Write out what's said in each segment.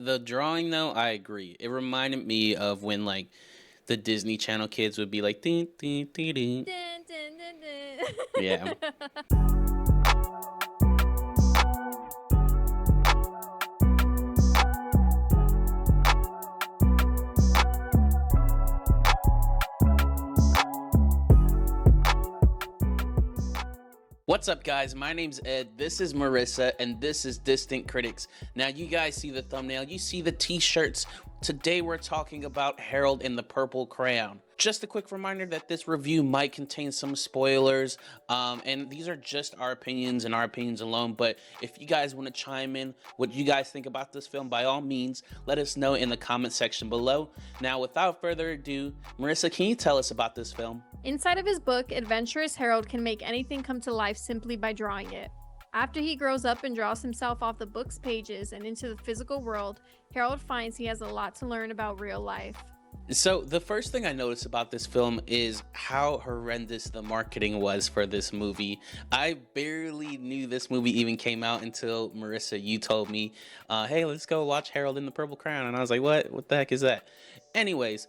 The drawing though, I agree. It reminded me of when like the Disney Channel kids would be like ding ding ding ding. Dun, dun, dun, Yeah. dun. What's up, guys? My name's Ed. This is Marissa, and this is Distant Critics. Now, you guys see the thumbnail, you see the t shirts. Today, we're talking about Harold and the Purple Crayon. Just a quick reminder that this review might contain some spoilers, and these are just our opinions and our opinions alone. But if you guys want to chime in what you guys think about this film, by all means, let us know in the comment section below. Now, without further ado, Marissa, can you tell us about this film? Inside of his book, adventurous Harold can make anything come to life simply by drawing it. After he grows up and draws himself off the book's pages and into the physical world, Harold finds he has a lot to learn about real life. So the first thing I noticed about this film is how horrendous the marketing was for this movie. I barely knew this movie even came out until Marissa, you told me, "Hey, let's go watch Harold in the Purple Crown," and I was like, "What? What the heck is that?" Anyways,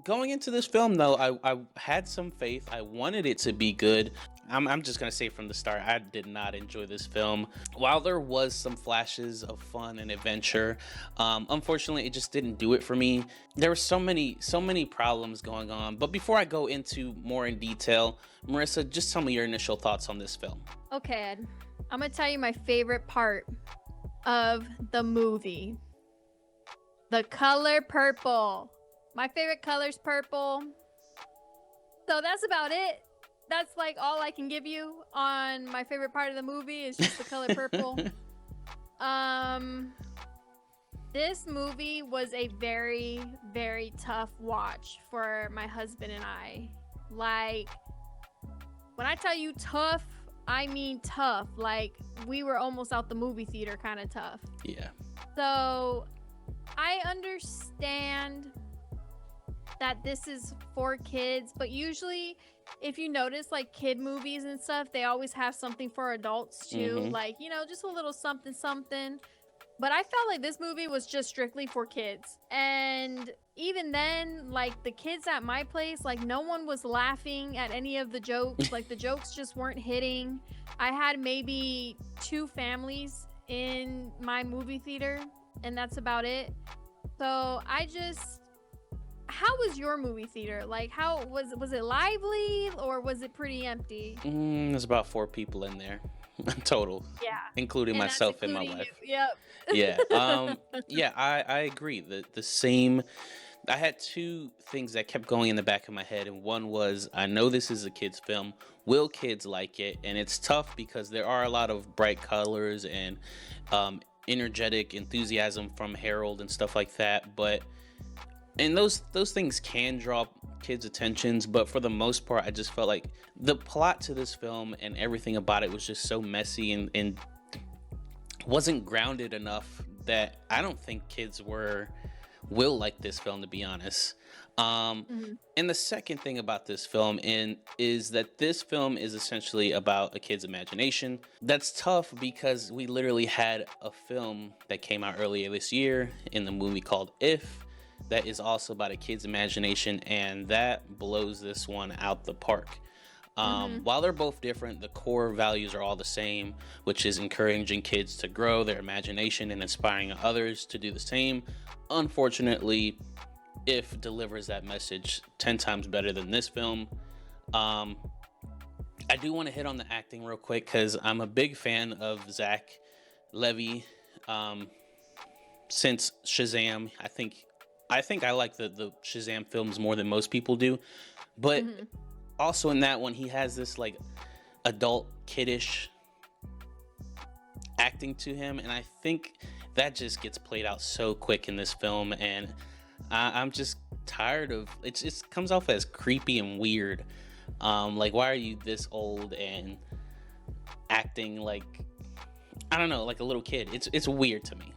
going into this film though, I had some faith. I wanted it to be good. I'm just gonna say from the start, I did not enjoy this film. While there was some flashes of fun and adventure, unfortunately it just didn't do it for me. There were so many problems going on. But before I go into more in detail, Marissa, just tell me your initial thoughts on this film. Okay, Ed, I'm gonna tell you my favorite part of the movie. The color purple. My favorite color's purple. So that's about it. That's like all I can give you on my favorite part of the movie is just the color purple. Um this movie was a very, very tough watch for my husband and I. Like, when I tell you tough, I mean tough. Like, we were almost out the movie theater kind of tough. Yeah. So I understand that this is for kids, but usually if you notice like kid movies and stuff, they always have something for adults too. Mm-hmm. Like, you know, just a little something something. But I felt like this movie was just strictly for kids. And even then, like the kids at my place, like no one was laughing at any of the jokes. Like the jokes just weren't hitting. I had maybe 2 families in my movie theater, and that's about it. So how was your movie theater? Like, how was it lively or was it pretty empty? There's about 4 people in there total, Yeah. including And that's myself and my including wife. you. Yep. Yeah. Yeah, I agree. The same. I had 2 things that kept going in the back of my head, and one was I know this is a kids film. Will kids like it? And it's tough because there are a lot of bright colors and energetic enthusiasm from Harold and stuff like that. But and those things can draw kids' attentions, but for the most part, I just felt like the plot to this film and everything about it was just so messy and wasn't grounded enough that I don't think kids will like this film, to be honest. Mhm. And the second thing about this film is that this film is essentially about a kid's imagination. That's tough because we literally had a film that came out earlier this year in the movie called If that is also about a kid's imagination, and that blows this one out the park. Mhm. While they're both different, the core values are all the same, which is encouraging kids to grow their imagination and inspiring others to do the same. Unfortunately, If delivers that message 10 times better than this film. Um, I do want to hit on the acting real quick because I'm a big fan of Zach Levy. Um, since Shazam, I think I like the Shazam films more than most people do, but Mhm. also in that one he has this like adult kiddish acting to him, and I think that just gets played out so quick in this film, and I'm just tired of it. Just comes off as creepy and weird. Like, why are you this old and acting like, I don't know, like a little kid? It's weird to me.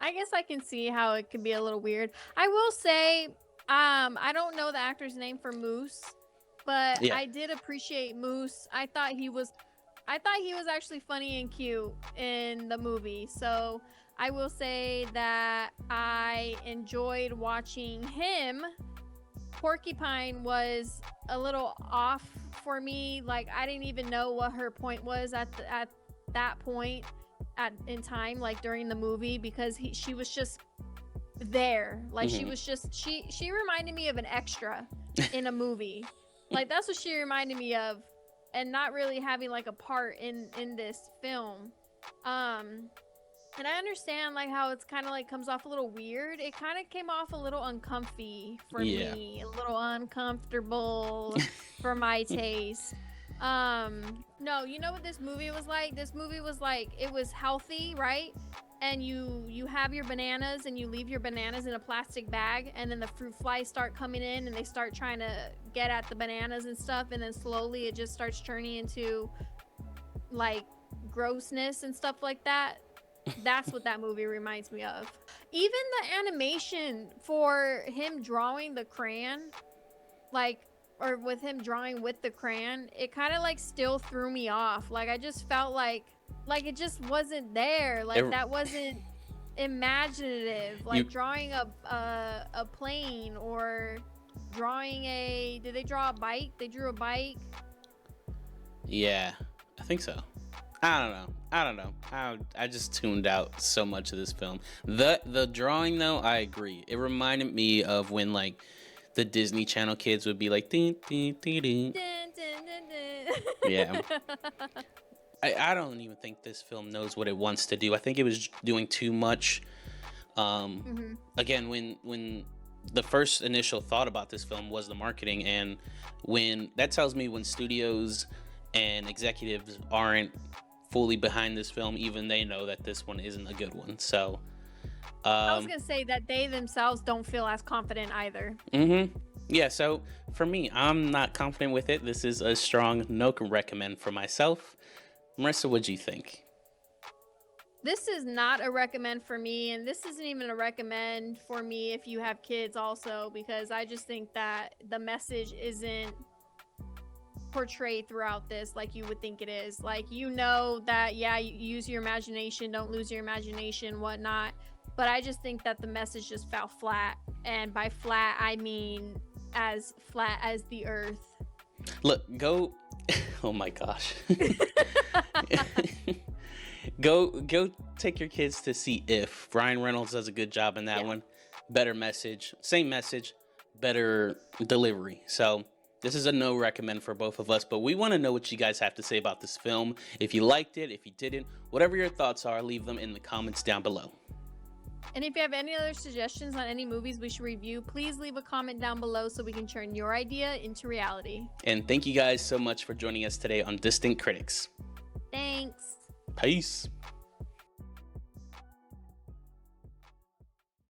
I guess I can see how it could be a little weird. I will say, I don't know the actor's name for Moose, but Yeah. I did appreciate Moose. I thought he was I thought he was actually funny and cute in the movie. So I will say that I enjoyed watching him. Porcupine was a little off for me. Like, I didn't even know what her point was at that point in time, like during the movie, because she was just there. Like, she was just she reminded me of an extra in a movie. Like, that's what she reminded me of, and not really having like a part in this film. And I understand like how it's kind of like comes off a little weird. It kind of came off a little uncomfy for me, a little uncomfortable for my taste. No, you know what this movie was like? This movie was like, it was healthy, right? And you have your bananas and you leave your bananas in a plastic bag, and then the fruit flies start coming in and they start trying to get at the bananas and stuff, and then slowly it just starts turning into like grossness and stuff like that. That's what that movie reminds me of. Even the animation for him drawing the crayon, like, or with him drawing with the crayon, it kind of like still threw me off. Like, I just felt like it just wasn't there. Like, that wasn't imaginative. Like, drawing a plane, or drawing did they draw a bike? They drew a bike. Yeah, I think so. I don't know. I just tuned out so much of this film. The drawing, though, I agree. It reminded me of when like the Disney Channel kids would be like, ding, ding, ding, ding. Dun, dun, dun, dun. Yeah. I don't even think this film knows what it wants to do. I think it was doing too much. Again, when the first initial thought about this film was the marketing, and when that tells me when studios and executives aren't fully behind this film, even they know that this one isn't a good one. So I was gonna say that they themselves don't feel as confident either. Yeah, so for me, I'm not confident with it. This is a strong no recommend for myself. Marissa, what'd you think? This is not a recommend for me, and this isn't even a recommend for me if you have kids also, because I just think that the message isn't portrayed throughout this like you would think it is. Like, you know that, yeah, you use your imagination, don't lose your imagination, whatnot, but I just think that the message just fell flat, and by flat I mean as flat as the earth. Look, go oh my gosh. Go take your kids to see If. Ryan Reynolds does a good job in that one. Better message, same message, better delivery. So this is a no recommend for both of us, but we want to know what you guys have to say about this film. If you liked it, if you didn't, whatever your thoughts are, leave them in the comments down below. And if you have any other suggestions on any movies we should review, please leave a comment down below so we can turn your idea into reality. And thank you guys so much for joining us today on Distant Critics. Thanks. Peace.